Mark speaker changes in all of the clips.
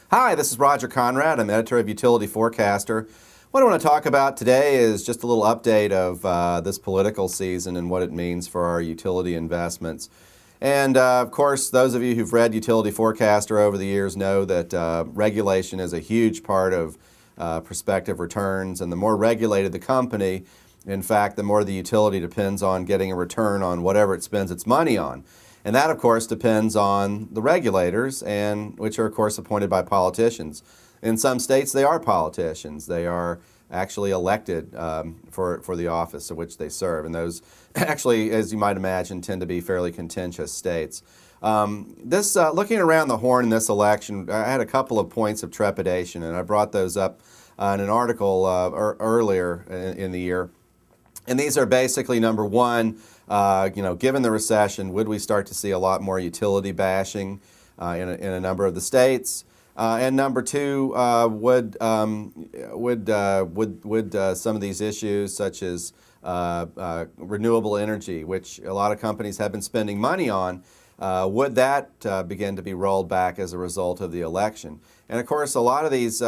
Speaker 1: Hi, this is Roger Conrad. I'm editor of Utility Forecaster. What I want to talk about today is just a little update of this political season and what it means for our utility investments. And of course, those of you who've read Utility Forecaster over the years know that regulation is a huge part of prospective returns. And the more regulated the company, in fact, the more the utility depends on getting a return on whatever it spends its money on. And that, of course, depends on the regulators, and which are, of course, appointed by politicians. In some states, they are politicians. They are actually elected for the office of which they serve. And those actually, as you might imagine, tend to be fairly contentious states. Looking around the horn in this election, I had a couple of points of trepidation, and I brought those up in an article earlier in the year. And these are basically, number one, given the recession, would we start to see a lot more utility bashing in a number of the states? And number two, would some of these issues, such as renewable energy, which a lot of companies have been spending money on, would that begin to be rolled back as a result of the election? And of course, a lot of these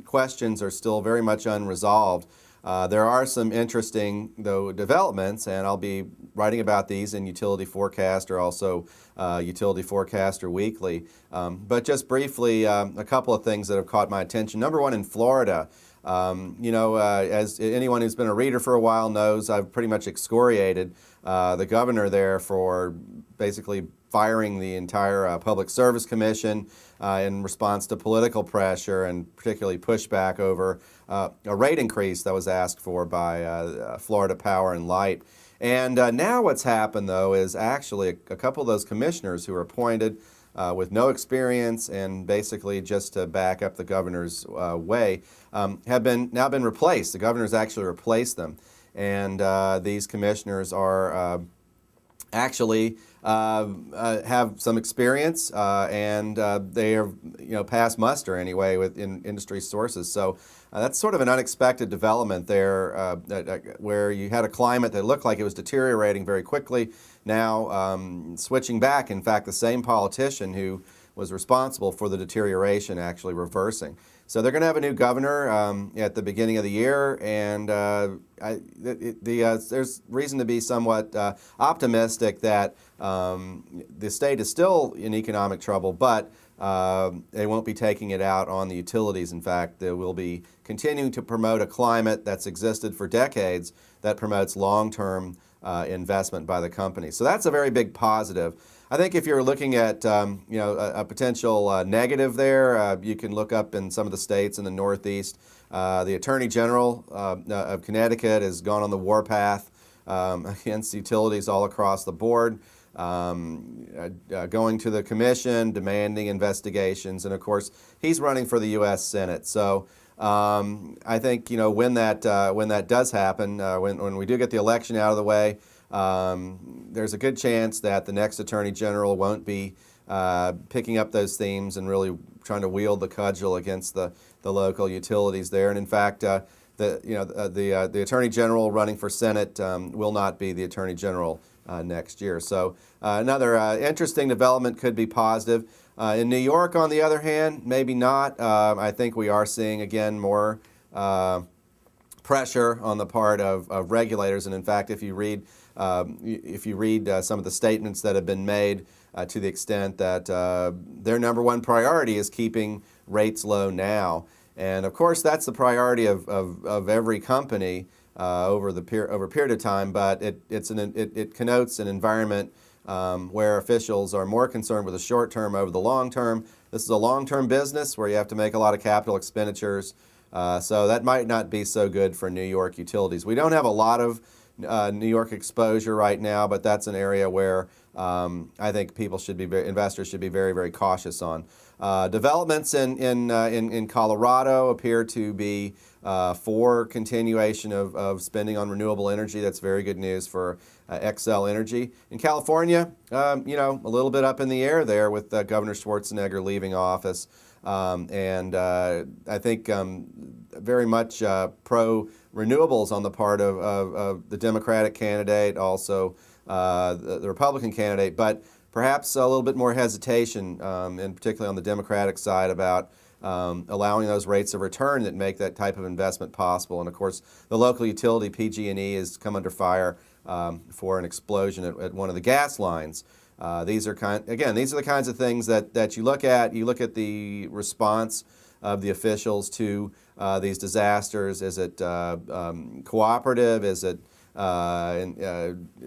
Speaker 1: questions are still very much unresolved. There are some interesting, though, developments, and I'll be writing about these in Utility Forecaster, also Utility Forecaster Weekly. But just briefly, a couple of things that have caught my attention. Number one, in Florida, as anyone who's been a reader for a while knows, I've pretty much excoriated the governor there for basically firing the entire Public Service Commission in response to political pressure and particularly pushback over a rate increase that was asked for by Florida Power and Light. And now what's happened, though, is actually a couple of those commissioners who were appointed with no experience and basically just to back up the governor's way have now been replaced. The governor's actually replaced them. And these commissioners are actually have some experience and they are past muster anyway within industry sources. So that's sort of an unexpected development there where you had a climate that looked like it was deteriorating very quickly. Now switching back, in fact, the same politician who was responsible for the deterioration actually reversing. So they're going to have a new governor at the beginning of the year, and there's reason to be somewhat optimistic that the state is still in economic trouble, but they won't be taking it out on the utilities. In fact, they will be continuing to promote a climate that's existed for decades that promotes long-term investment by the company. So that's a very big positive. I think if you're looking at a potential negative there, you can look up in some of the states in the Northeast. The Attorney General of Connecticut has gone on the warpath against utilities all across the board, going to the commission, demanding investigations, and of course he's running for the U.S. Senate. So I think when that does happen, when we do get the election out of the way, there's a good chance that the next Attorney General won't be picking up those themes and really trying to wield the cudgel against the local utilities there. And in fact, the Attorney General running for Senate will not be the Attorney General next year. So another interesting development could be positive. In New York, on the other hand, maybe not. I think we are seeing, again, more pressure on the part of regulators. And in fact, if you read some of the statements that have been made to the extent that their number one priority is keeping rates low now. And of course, that's the priority of every company over a period of time, but it connotes an environment where officials are more concerned with the short term over the long term. This is a long-term business where you have to make a lot of capital expenditures, so that might not be so good for New York utilities. We don't have a lot of New York exposure right now, but that's an area where I think investors should be very, very cautious on. Developments in Colorado appear to be for continuation of spending on renewable energy. That's very good news for Xcel Energy. In California, a little bit up in the air there with Governor Schwarzenegger leaving office. And I think very much pro-renewables on the part of the Democratic candidate, also the Republican candidate. But perhaps a little bit more hesitation, and particularly on the Democratic side, about allowing those rates of return that make that type of investment possible. And of course, the local utility, PG&E, has come under fire for an explosion at one of the gas lines. These are these are the kinds of things that you look at. You look at the response of the officials to these disasters. Is it cooperative? Is it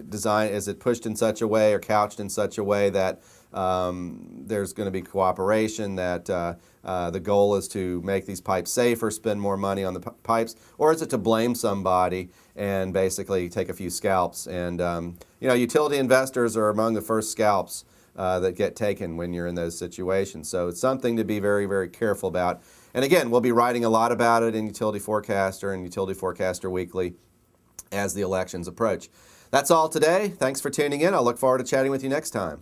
Speaker 1: designed? Is it pushed in such a way or couched in such a way that there's going to be cooperation, that the goal is to make these pipes safer, spend more money on the pipes, or is it to blame somebody and basically take a few scalps? And utility investors are among the first scalps that get taken when you're in those situations. So it's something to be very, very careful about. And again, we'll be writing a lot about it in Utility Forecaster and Utility Forecaster Weekly as the elections approach. That's all today. Thanks for tuning in. I'll look forward to chatting with you next time.